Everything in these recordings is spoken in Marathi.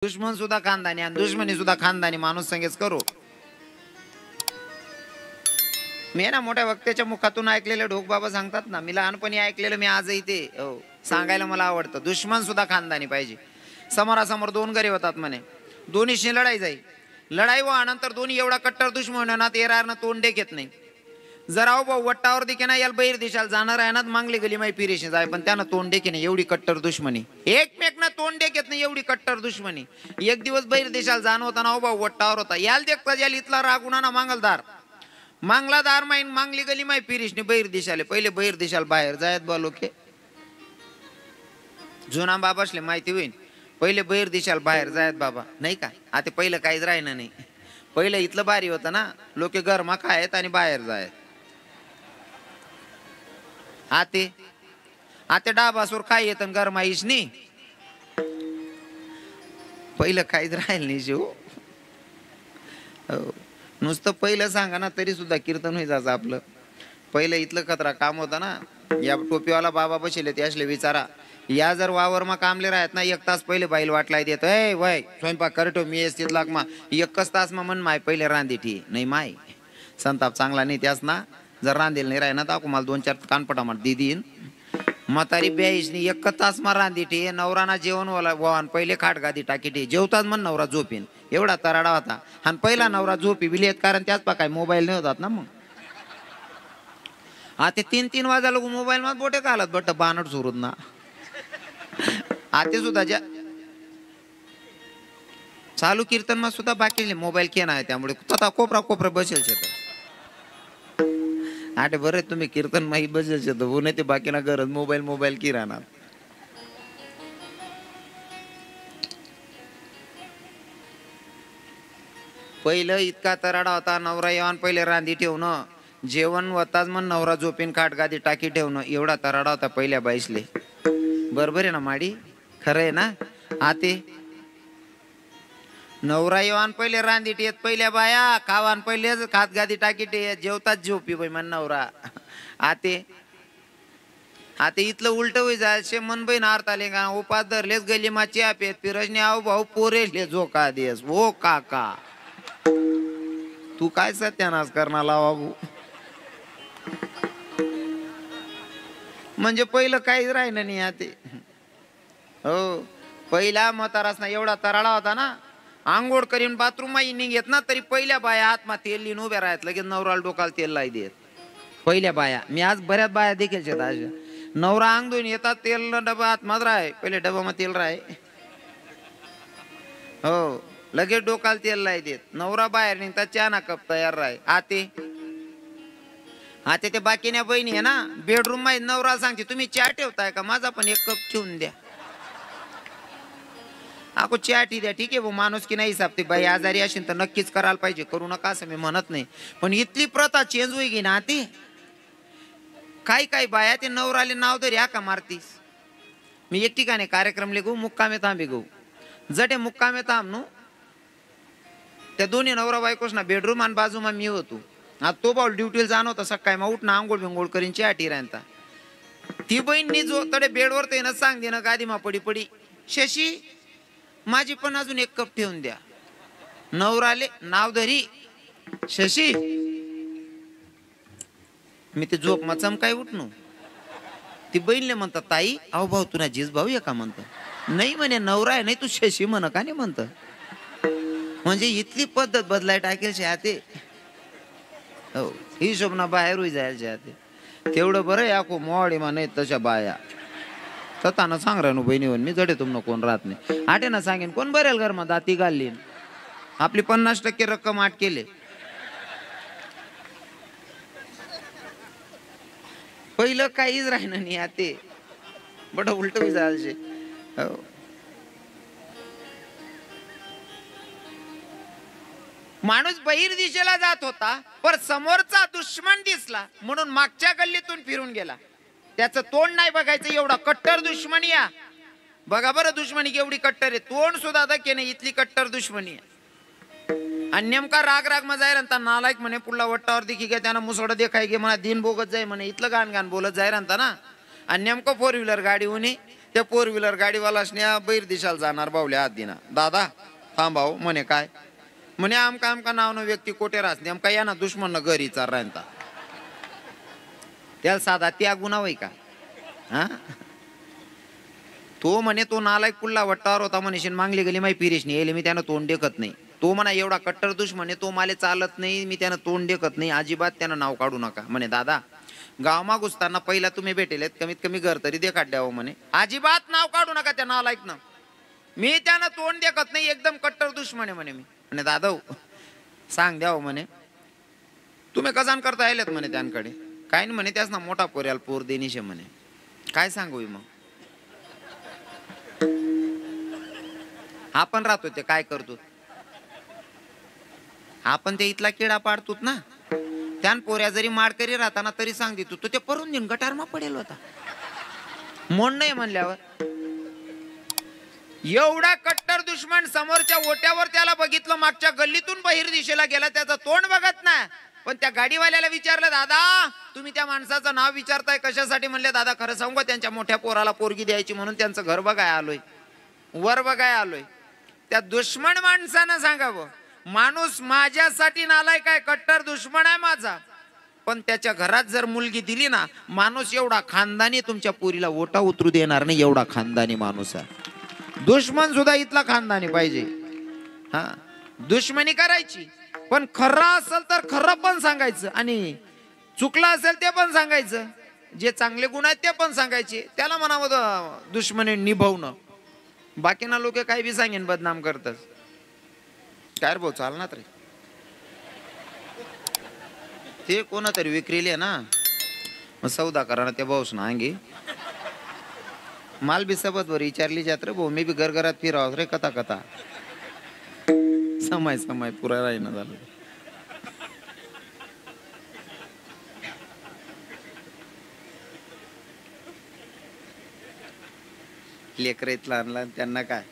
दुश्मन सुद्धा खानदानी आणि दुश्मनी सुद्धा खानदानी माणूस संगेच करू. मी ना मोठ्या वक्त्याच्या मुखातून ऐकलेले ढोक बाबा सांगतात ना, मी लहानपणी ऐकलेलं, मी आजही ते सांगायला मला आवडतं. दुश्मन सुद्धा खानदानी पाहिजे. समोरासमोर दोन गरे होतात म्हणे, दोन्हीशी लढाई जाईल. लढाई नंतर दोन्ही एवढा कट्टर दुश्मन ना तेरारनं तोंड घेत नाही. जरा भाऊ वट्टावर दिखे ना याला बैर दिशाला जाणार आहे ना, मागली गली माई पिरेशी जाय, पण त्यानं तोंड देखे नाही एवढी कट्टर दुश्मनी. एकमेकना तोंड देखेत नाही एवढी कट्टर दुश्मनी. एक दिवस बैर देशाला जाणं होता ना, भाऊ वट्टावर होता. याल देखता याल इथला रागुणा ना मांगलदार मांगलादार माईन मांगली गली माई पिरीशने बैर दिशाले. पहिले बैर दिशाला बाहेर जायत बा लोके, जुना बाबासले माहिती होईल. पहिले बैर दिशाला बाहेर जायत बाबा नाही का. आता पहिलं काहीच राहिलं नाही. पहिलं इथलं बारी होतं ना, लोके गरमा खायत आणि बाहेर जायत. आते डाबासूर काय येत गरमा इसनी. पहिलं काहीच राहिलं नाही शिव. नुसतं पहिलं सांगा ना तरी सुद्धा कीर्तन होई जायचं आपलं. पहिलं इथलं खतरा काम होतं ना. या टोपीवाला बाबा बसले ते असले विचारा, या जर वावरमा कामले राहत ना 1 तास पहिले बाईल वाटलाय देत, ए वय स्वयंपाक करतो मी येत लाग मा 1 तास मा मन माय पहिले रांदी ठी नाही माय संताप चांगला नाही त्यास ना. जर रांदेल नाही राही ना तर मला 2-4 कानपटा मा दिदीन म्हातारी ब्याईसनी 1 तास मा रांदी ठी. नवराना जेवण वाहन पहिले खाट गादी टाकी ठी. जेवतात मन नवरा झोपीन एवढा तराडा होता. आणि पहिला नवरा झोपी बिलेत, कारण त्याच पा काय मोबाईल नाही होतात ना. मग आता 3-3 वाजा लोक मोबाईल मध्ये बोटे घालत बट बानट सुरूत ना. आते सुद्धा ज्या चालू कीर्तन मा सुद्धा बाकी मोबाईल केना आहे, त्यामुळे तथा कोपरा बसेल शेत. आटे बरे तुम्ही कीर्तन माही बसेल शेत हो, नाही ते बाकी ना गरज मोबाईल की राहणार. पहिलं इतका तराडा होता. नवरा येऊन पहिले रांधी ठेवणं, जेवण होताच मग नवरा झोपीन खाट गादी टाकी ठेवणं, एवढा तराडा होता पहिल्या बाईसले. बरोबर आहे ना माडी, खरं आहे ना. आते नवरा येवान पहिले रांदी टेत पहिल्या बाया खावान पहिले खात गादी टाकी टे जेवताच झोपी बाई मन नवरा. आते इथलं उलट होई जायचे मन बहीण आरताले का उपास धरलेच गली माची आपेत पिरजने आव भाऊ पोरेले झोका देस. हो काका तू काय सत्यानाश करणार बाबू. म्हणजे पहिलं काहीच राहिलं नाही आते. हो पहिला म्हातारास ना एवढा तराळा होता ना, आंघोळ करीन बाथरूम माही निघेत ना तरी पहिल्या बाया हातमा तेल लिहून उभ्या राहत, लगेच नवराला डोकाला तेल लाई देत पहिल्या बाया. मी आज बऱ्याच बाया देखील शेत आज नवरा अंग धुवून येतात तेल डबा हातमात राय, पहिले डबा मा तेल राय. हो लगेच डोकाला तेल लाई देत. नवरा बाहेर निघतात चहा ना कप तयार राय. आते ते बाकीच्या बहिणी आहे ना, बेडरूम मध्ये नवरा सांगते तुम्ही चहा ठेवताय का, माझा पण 1 कप ठेवून द्या. अको चहा ठी द्या ठीक आहे भाऊ, माणूस की नाही हिसाब ते बाई आजारी असेल तर नक्कीच करायला पाहिजे, करू नका असं मी म्हणत नाही. पण इथली प्रथा चेंज होई गी ना ती. काही बाया ते नवराले नाव तरी का मारतीस. मी एक ठिकाणी कार्यक्रम ले गो मुक्कामे थांबे गो जटे मुक्कामे थांब नो त्या दोन्ही नवरा बायकोस ना बेडरूम आणि बाजूमा मी होतो. आता तो भाऊ ड्युटीला जाणं होता. सकाळी मग उठणं आंघोळ बिंगोळ करीन चहा टी राहता. ती बहीण जो तडे बेडवर ते ना सांग दे ना गादी मा पडी शशी माझी पण अजून 1 कप ठेवून द्या. नवराले नाव धरी शशी, मी ते झोप मा चमकाय उठणू. ती बहीणले म्हणतात ताई अहो भाऊ तुला जीज भाऊ का म्हणत नाही म्हणे, नवरा आहे नाही तू शशी म्हण का नाही म्हणत. म्हणजे इथली पद्धत बदलाय टाकेल शहाते. हो ही शोभना बाहेर होई जायला शहाते. तेवढं बरं याको मोवाडी मा नाही तशा बाया तताना सांग राहू बहिणी होऊन मी जडे तुमनं कोण राहत नाही. आटे ना सांगेन कोण बरेल घर मा दाती घालली आपली 50% रक्कम आट केले. पहिलं काहीच राहिलं नाही आते बट उलट जायचे. हो माणूस बहिर दिशेला जात होता पर समोरचा दुश्मन दिसला म्हणून मागच्या गल्लीतून फिरून गेला. त्याचं तोंड नाही बघायचं, एवढा कट्टर दुश्मनी या. बघा बरं दुश्मनी केवढी कट्टर आहे. तोंड सुद्धा धके नाही इथली कट्टर दुश्मनी आहे. आणि नेमका राग मा जाय राहता नालायक म्हणे पुढला वट्टावर देखी घ्या त्यांना मुसोडा देखाय गे म्हणा दिन बोगत जाय म्हणे इथलं गाण बोलत जाय राहता ना. आणि नेमकं 4 व्हीलर गाडी होणे त्या फोर व्हीलर गाडीवाला बैर दिशाला जाणार बावल्या आत दिना. दादा थांबाव म्हणे काय म्हणे आमका आमका नाव न व्यक्ती कोठे राहत नेमका या ना दुश्मन घरी चार राहता. त्याला साधा त्या गुन्हा होई का? हा तो म्हणे तो नालायक पुल्ला वट्टावर होता म्हणेशीन मागली गेली माही पिरेश नाही येले मी त्यानं तोंड देखत नाही. तो म्हणा एवढा कट्टर दुश्मन तो माले चालत नाही मी त्यानं तोंड देखत नाही अजिबात त्यानं नाव काढू नका म्हणे. दादा गावमा घुसताना पहिला तुम्ही भेटेलेत कमीत कमी घर तरी देखाट द्यावं म्हणे. अजिबात नाव काढू नका त्या नालायक ना मी त्यानं तोंड देखत नाही एकदम कट्टर दुश्मन आहे म्हणे. मी म्हणे दादा सांग द्यावं म्हणे तुम्ही कजान करता आलेत म्हणे त्यांकडे काय नाही म्हणे त्याच ना मोठा पोऱ्याला पोर देणीशे म्हणे. काय सांगू मग आपण राहतो ते काय करतो आपण ते इथला किडा पाडतोत ना. त्यान पोऱ्या जरी माडकरी राहताना तरी सांग देतो तो ते परून देऊन गटारमा पडेल होता मोड नाही म्हणल्यावर. एवढा कट्टर दुश्मन समोरच्या ओट्यावर त्याला बघितलं मागच्या गल्लीतून बहिर दिशेला गेला त्याचं तोंड बघत नाही. पण त्या गाडीवाल्याला विचारलं दादा तुम्ही त्या माणसाचं नाव विचारताय कशासाठी? म्हणले दादा खरं सांगू त्यांच्या मोठ्या पोराला पोरगी द्यायची म्हणून त्यांचं घर बघाय आलोय वर बघाय आलोय. त्या दुश्मन माणसानं सांगावं माणूस माझ्यासाठी नालाय काय कट्टर दुश्मन आहे माझा पण त्याच्या घरात जर मुलगी दिली ना माणूस एवढा खानदानी तुमच्या पोरीला ओटा उतरू देणार नाही एवढा खानदानी माणूस आहे. दुश्मन सुद्धा इथला खानदानी पाहिजे. हा दुश्मनी करायची पण खरं असेल तर खरं पण सांगायचं आणि चुकलं असेल ते पण सांगायचं. जे चांगले गुण आहेत ते पण सांगायचे. त्याला म्हणावं दुश्मनी निभवणं. बाकीना लोक काय बी सांगेन बदनाम करतात. काय रे भाऊ चालणार रे ते कोणा तरी विक्रीले ना मग सौदा करा ना त्या भाऊस ना अंगी माल बी सबत वर विचारली जात रे भाऊ मी बी घरघरात फिराव रे कथा कथा समय समय पुरा राहीना झालं. लेकर इथला आणला त्यांना काय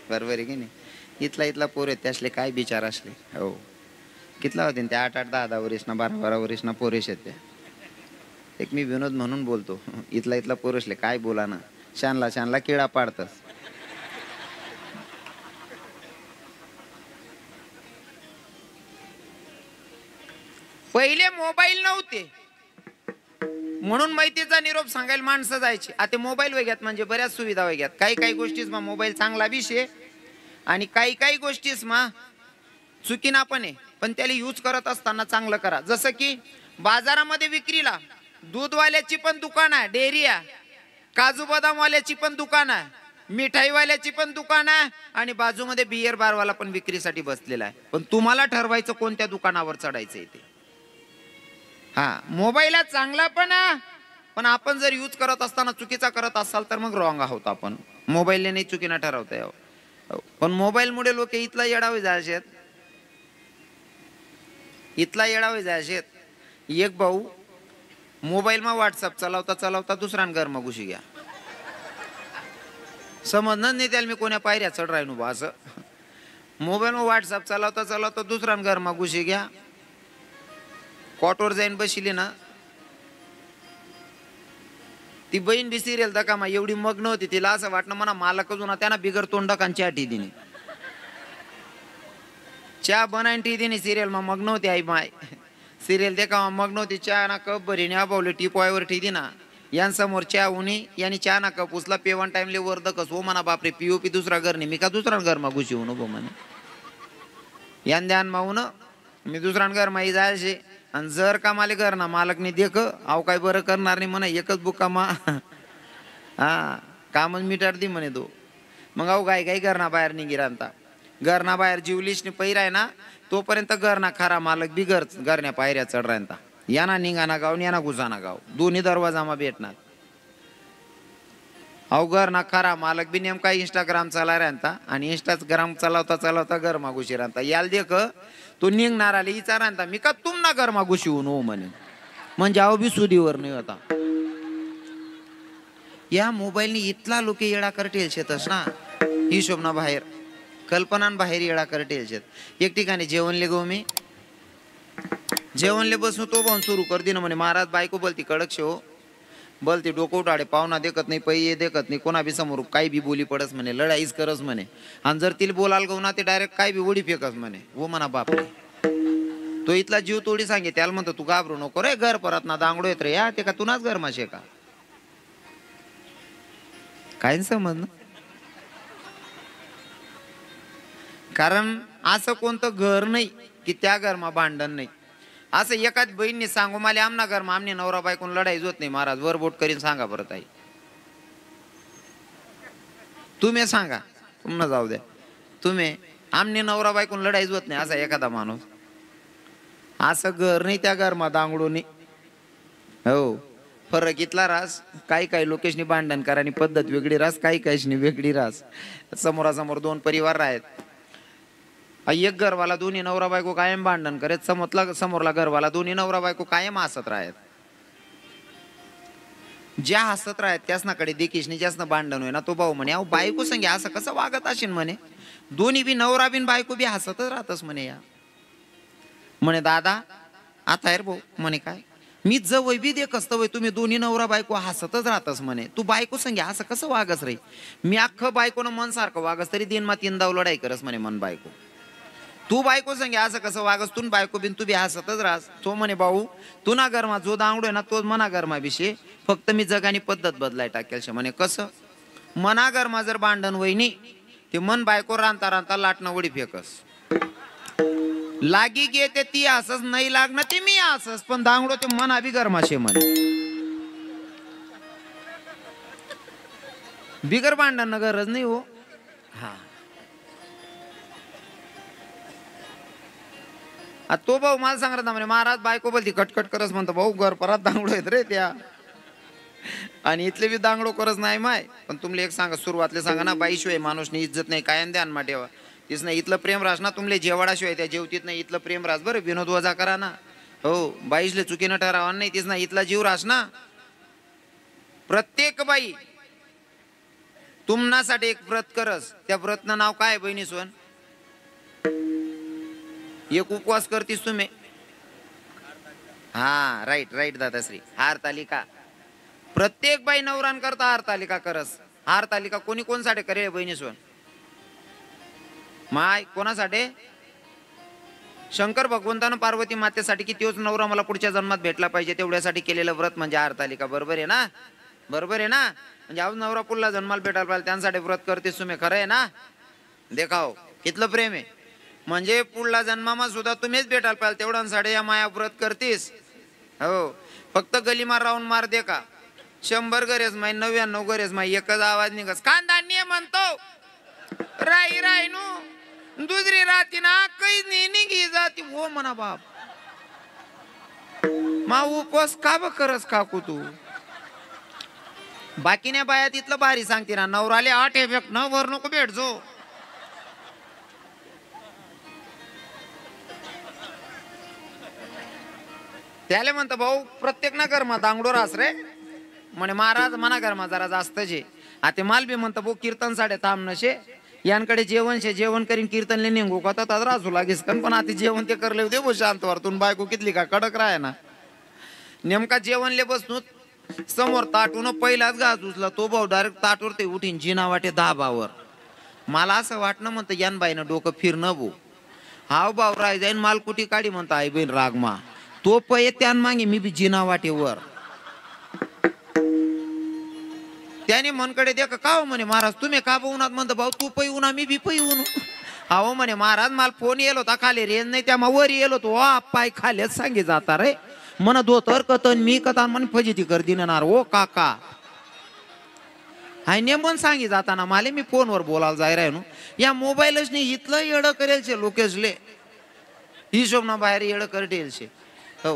बरोबर आहे की नाही. इथला पोर आहेत त्यासले काय विचार असले. हो कितला होते त्या 8-8 10-10 वर्ष ना 12-12 वर्ष ना पोरेश आहेत त्या. एक मी विनोद म्हणून बोलतो इथला पोरेशले काय बोला ना शानला किडा पाडतस. पहिले मोबाईल नव्हते म्हणून माहितीचा निरोप सांगायला माणसं जायची. आता मोबाईल वगैरे म्हणजे बऱ्याच सुविधा वगैरे काही गोष्टीस मा मोबाईल चांगला विषय आणि काही गोष्टीस मा चुकीना पण आहे पण त्याला यूज करत असताना चांगलं करा. जसं की बाजारामध्ये विक्रीला दूधवाल्याची पण दुकान आहे डेअरी आहे काजू बदामवाल्याची पण दुकान आहे मिठाईवाल्याची पण दुकान आहे आणि बाजूमध्ये बियर बारवाला पण विक्रीसाठी बसलेला आहे. पण तुम्हाला ठरवायचं कोणत्या दुकानावर चढायचं ते. हा मोबाईल चांगला पण आपण जर यूज करत असताना चुकीचा करत असाल तर मग रॉंग आहोत आपण. मोबाईलने नाही चुकीना ठरवता यावं. पण मोबाईल मुळे लोक इथला येडावे जायचे एक भाऊ मोबाईल मा व्हॉट्सअप चालवता दुसऱ्यान घर मग घुशी घ्या समजणार नाही त्याला मी कोण्या पायऱ्या चढ राहीन बा असं. मोबाईल मा व्हॉट्सअप चालवता दुसऱ्यान घर मग घुशी घ्या कॉटवर जाईन बसली ना ती बहीण बी सिरियल दकामा एवढी मग्न होती तिला असं वाटणं म्हणा मालक अजून त्यांना बिगर तोंडकांची आठी दिनी चहा बनायची दिनी सिरियल मा मग्न होती आई माय सिरियल देखा मग्न होती चहा ना कप भरीने आबवले टीपॉयवर ठी ना यांसमोर चहा उनी यांनी चहा ना कप उचला पेवन टाइमले वर दकस हो म्हणा बापरे पीओपी दुसरा घर नाही मी का दुसरा घर मा घुशी होऊन म्हणे यान ध्यान माऊन मी दुसरा घर माही जायचे आणि जर का माले घर ना मालक नाही देख अव काय बरं करणार नाही म्हणा एकच बुका मा हा कामच मिटार दी म्हणे तो. मग अहो गाई घरना बाहेर निघी राहता घरना बाहेर जीवलीश ने पहिराय ना तोपर्यंत घरना खरा मालक बी घरण्या पायऱ्या चढ राहता याना निघाना गाव याना घुसाना गाव दोन्ही दरवाजामा भेटणार. अहो घरना खरा मालक बी नेमका इंस्टाग्राम चाला राहता आणि इंस्टाग्राम चालवता घर मागुशी राहता याल देख तो निघणार आले विचार राहता मी का तुम ना घर मागुशी होऊन हो म्हणे म्हणजे अहो बी सुदीवर नाही होता. या मोबाईलनी इथला लोक येडा करटेल शेतस ना हिशोबना बाहेर कल्पनान बाहेर येडा करटेल शेत. एक ठिकाणी जेवणले गो मी जेवणले बसून तो पण सुरू कर दिन म्हणे महाराज बायको बोलती कडक शे हो बोल ते डोकं उठाडे पाहुणा देखत नाही पै देखत नाही कोणा बी समोर काही बी बोली पडस म्हणे लढाईच करस म्हणे आणि जर तिला बोलाल गो ना ते डायरेक्ट काय बी उडी फेकस म्हणे हो म्हणा बापरे तो इथला जीव तोडी सांगे त्याला म्हणतो तू घाबरू नको रे घर परत ना दांगडो येत रे या ते का तुनाच घर माशे का काय समज कारण असं कोणतं घर नाही की त्या घरमा भांडण नाही असं एखाद बहिणीने सांगू मला आमना घरमा आमने नवरा बायकोन लढाई होत नाही महाराज वरबोट करीन सांगा परत आई तुम्ही सांगा तुम्हाला जाऊ द्या तुम्ही आमने नवरा बायकोन लढाई होत नाही असा एखादा माणूस असं घर नाही त्या घरमा दांगडो नाही हो फरक इथला रास काही काही लोकेशनी भांडण करानी पद्धत वेगळी रास काही काहीशनी वेगळी रास समोरासमोर दोन परिवार राहत एक घरवाला दोन्ही नवरा बायको कायम भांडण करत समोरला घरवाला दोन्ही नवरा बायको कायम हसत राहत ज्या हसत राहत त्यासनाकडे देखीशनी जास्त भांडण होय ना तो भाऊ म्हणे अहो बायको संगे असं कसं वागत असेल म्हणे दोन्ही बी नवरा बिन बायको बी हसतच राहतच म्हणे या म्हणे दादा आता रे भाऊ म्हणे काय मी जवळ बी देखत वय तुम्ही दोन्ही नवरा बायको हसतच राहतस म्हणे तू बायको संगे असं कसं वागस रे मी अख्खं बायकोनं मन सारखं वागस तरी दिन मा तीन दाव लढाई करस म्हणे मन बायको तू बायको संगे असं कसं वागस तू बायको बिन तू बी हसतच राहस तो म्हणे भाऊ तू ना घरमा जो दांगडोय ना तोच मना घरमा विषय फक्त मी जगानी पद्धत बदलाय टाकेल म्हणे कसं मना घरमा जर भांडण वहिनी ते मन बायको रांता रांता लाटणं वडी फेकस लागी गे ते ती असच नाही लागणं ते मी असच पण दांगडो ते मन आभी गरमाशे म्हणे बिगर भांडण गरज नाही हो हा तो भाऊ मला सांगत ना म्हणे महाराज बायको बोलती कटकट करस म्हणतो भाऊ घर परत दांगडो येत रे त्या आणि इथले बी दांगडो करस नाही माय पण तुमले एक सांगा सुरुवातले सांगा ना बाईशिवाय माणूसनी इज्जत नाही कायम ध्यान मा ठेवा तीच नाही इथलं प्रेम रास ना तुमले जेवाडाशिवाय त्या जेवतीत नाही इथलं प्रेम रास बरं विनोद वजा करा ना हो बाईशले चुकीनं ठरावा नाही तीच नाही इथला जीव रास ना प्रत्येक बाई तुमनासाठी एक व्रत करस त्या व्रतनं नाव काय बहिणी सोन एक उपवास करतीस तुम्ही हा राईट राईट दादाश्री हरतालिका प्रत्येक बाई नवरान करता हरतालिका करस हरतालिका कोणी कोणसाठी करे बहिणी सोन माय कोणासाठी शंकर भगवंतानं पार्वती मातेसाठी की तोच नवरा मला पुढच्या जन्मात भेटला पाहिजे तेवढ्यासाठी केलेलं व्रत म्हणजे हरतालिका बरोबर आहे ना बरोबर आहे ना म्हणजे आज नवरा पुढला जन्माला भेटायला पाहिजे त्यांसाठी व्रत करतेस तुम्ही खरं आहे ना देखाव कितलं प्रेम आहे म्हणजे पुढला जन्मामा सुद्धा तुम्हीच भेटायला पाहिजे तेवढ्यांसाठी या माया व्रत करतीस हो फक्त गली मार राहून मार दे का 100 गरज माय 99 गरज माय एकच आवाज निघस कांदा म्हणतो राई राई नु दुसरी राती ना काही नाही निघी जाती हो म्हणा बाप मा उपवास का ब करस काकू तू बाकीने बाया तिथलं भारी सांगते ना नवराले 8 इफेक्ट न वर नको भेट जो त्याले म्हणतो भाऊ प्रत्येक ना घरमा दांगडो रास रे म्हणे महाराज मना घरमा जरा जास्त जे आता माल बी म्हणतो भाऊ कीर्तन साडे थांब नशे यांकडे जेवण शे जेवण करीन कीर्तनले निघू का तर राजू लागेस पण आता जेवण ते करले दे बो शांत वरतून बायको कितली का कडक राह ना नेमका जेवणले बसनूत समोर ताटून पहिलाच घास उचला तो भाऊ डायरेक्ट ताटवर ते उठीन जिना वाटे दाबावर मला असं वाटणं म्हणतं यान बाईनं डोकं फिरणं भो हाव भाऊ राय जाईन मालकुटी काढी म्हणतो आई बहीण रागमा तो पय त्यान मागे मी बी जिना वाटेवर त्याने मनकडे दे का हो म्हणे महाराज तुम्ही का उन्हात म्हणतो भाऊ तू पै उन्हा मी बी पै ऊन अहो म्हणे महाराज मला फोन येलो होता खाली रेंज नाही त्या वर येलो तो पाय खालीच सांगे जाता रे मन धोतर कतन मी कथन म्हणे फजिती कर दिनणार ओ काका हाय नेमून सांगी जाताना माले मी फोनवर बोलायला जाय राय नु या मोबाईलच नाही इथलं येडं करेल लोकेशले हिशोब ना बाहेर येडं करटेल शे हो